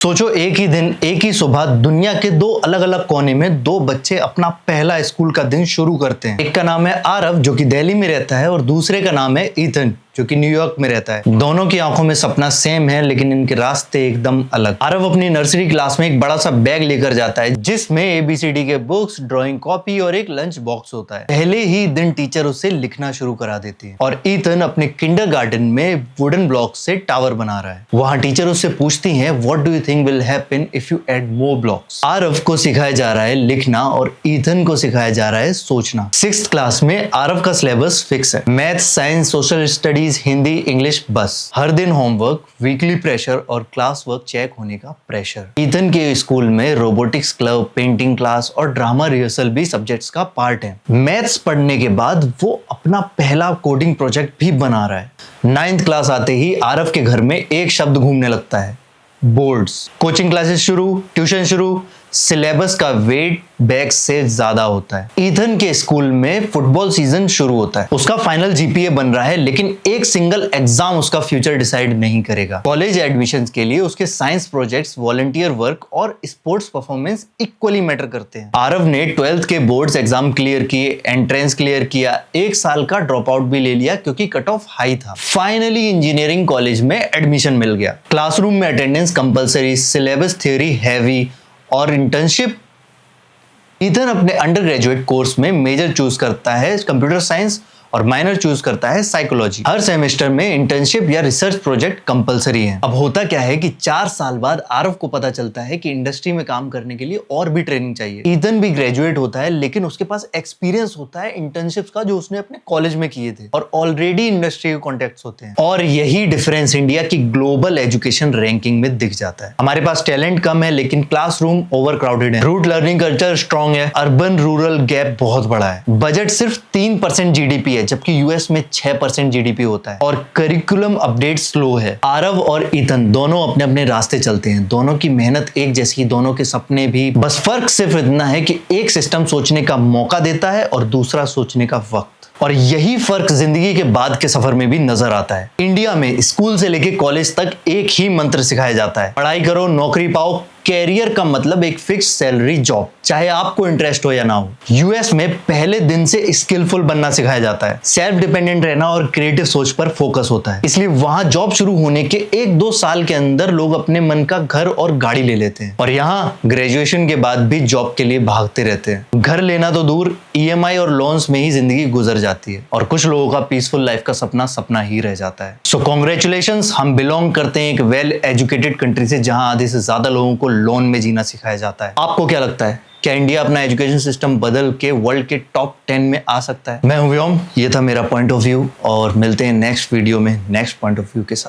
सोचो एक ही दिन एक ही सुबह दुनिया के दो अलग अलग कोने में दो बच्चे अपना पहला स्कूल का दिन शुरू करते हैं। एक का नाम है आरव जो कि दिल्ली में रहता है और दूसरे का नाम है ईथन जो कि न्यूयॉर्क में रहता है। दोनों की आंखों में सपना सेम है लेकिन इनके रास्ते एकदम अलग। आरव अपनी नर्सरी क्लास में एक बड़ा सा बैग लेकर जाता है जिसमें ABCD के बुक्स, ड्राइंग कॉपी और एक लंच बॉक्स होता है। पहले ही दिन टीचर उसे लिखना शुरू करा देती है और ईथन अपने किंडरगार्टन में वुडन ब्लॉक से टावर बना रहा है। वहां टीचर उससे पूछती है what do you think will happen if you add more blocks. Aarav को सिखाया जा रहा है लिखना और ईथन को सिखाया जा रहा है सोचना। 6th क्लास में आरव का सिलेबस फिक्स है, math, science, social studies, Hindi, English, बस। हर दिन होमवर्क, वीकली प्रेशर और क्लास वर्क चेक होने का प्रेशर। ईथन के स्कूल में रोबोटिक्स क्लब, पेंटिंग क्लास और ड्रामा रिहर्सल भी सब्जेक्ट्स का पार्ट है। मैथ्स पढ़ने के बाद वो अपना पहला कोडिंग प्रोजेक्ट भी बना रहा है। 9th क्लास आते ही आरव के घर में एक शब्द घूमने लगता है, बोर्ड्स। कोचिंग क्लासेस शुरू, ट्यूशन शुरू, सिलेबस का वेट बैग से ज्यादा होता है। ईथन के स्कूल में फुटबॉल सीजन शुरू होता है। उसका फाइनल GPA बन रहा है लेकिन एक सिंगल एग्जाम उसका फ्यूचर डिसाइड नहीं करेगा। कॉलेज एडमिशंस के लिए उसके साइंस प्रोजेक्ट्स, वॉलंटियर वर्क और स्पोर्ट्स परफॉर्मेंस इक्वली मैटर करते हैं। आरव ने 12th के बोर्ड्स एग्जाम क्लियर किए, एंट्रेंस क्लियर किया, 1 साल का ड्रॉप आउट भी ले लिया क्योंकि कट ऑफ हाई था। फाइनली इंजीनियरिंग कॉलेज में एडमिशन मिल गया। क्लासरूम में attendance compulsory, syllabus theory heavy और इंटर्नशिप। ईथन अपने अंडर ग्रेजुएट कोर्स में मेजर चूज करता है कंप्यूटर साइंस और माइनर चूज करता है साइकोलॉजी। हर सेमेस्टर में इंटर्नशिप या रिसर्च प्रोजेक्ट कंपलसरी है। अब होता क्या है कि 4 साल बाद आरव को पता चलता है कि इंडस्ट्री में काम करने के लिए और भी ट्रेनिंग चाहिए। ईथन भी ग्रेजुएट होता है लेकिन उसके पास एक्सपीरियंस होता है इंटर्नशिप्स का जो उसने अपने कॉलेज में किए थे और ऑलरेडी इंडस्ट्री के कॉन्टेक्ट्स होते हैं। और यही डिफरेंस इंडिया की ग्लोबल एजुकेशन रैंकिंग में दिख जाता है। हमारे पास टैलेंट कम है लेकिन क्लासरूम ओवर क्राउडेड है, रूट लर्निंग कल्चर स्ट्रॉन्ग है, अर्बन रूरल गैप बहुत बड़ा है, बजट सिर्फ 3% GDP जबकि US में 6% GDP होता है और करिकुलम अपडेट स्लो है। आरव और ईथन दोनों अपने अपने रास्ते चलते हैं, दोनों की मेहनत एक जैसी, दोनों के सपने भी। बस फर्क सिर्फ इतना है कि एक सिस्टम सोचने का मौका देता है और दूसरा सोचने का वक्त। और यही फर्क जिंदगी के बाद के सफर में भी नजर आता है। इंडिया में स्कूल से लेके कॉलेज तक एक ही मंत्र सिखाया जाता है, पढ़ाई करो, नौकरी पाओ। कैरियर का मतलब एक फिक्स सैलरी जॉब, चाहे आपको इंटरेस्ट हो या ना हो। US में पहले दिन से स्किलफुल बनना सिखाया जाता है, सेल्फ डिपेंडेंट रहना और क्रिएटिव सोच पर फोकस होता है। इसलिए वहां जॉब शुरू होने के 1-2 साल के अंदर लोग अपने मन का घर और गाड़ी ले लेते हैं और यहाँ ग्रेजुएशन के बाद भी जॉब के लिए भागते रहते हैं। घर लेना तो दूर, EMI और लोन्स में ही जिंदगी गुजर जाती है और कुछ लोगों का पीसफुल लाइफ का सपना सपना ही रह जाता है। सो कांग्रेचुलेशंस, हम बिलोंग करते हैं एक वेल एजुकेटेड कंट्री से जहां आधे से ज्यादा लोगों को लोन में जीना सिखाया जाता है। आपको क्या लगता है, क्या इंडिया अपना एजुकेशन सिस्टम बदल के वर्ल्ड के टॉप 10 में आ सकता है? मैं हूं व्योम, ये था मेरा पॉइंट ऑफ व्यू और मिलते हैं नेक्स्ट वीडियो में नेक्स्ट पॉइंट ऑफ व्यू के साथ।